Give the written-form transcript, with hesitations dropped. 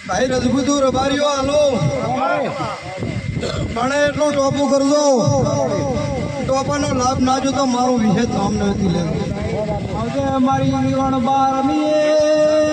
ભાઈ રજપૂત રબારીઓ હાલો પણ એટલું ટોપું કરજો ટોપાનો લાભ ના જો તો મારો વિષય નામ નથી લેતો અમારી 12મી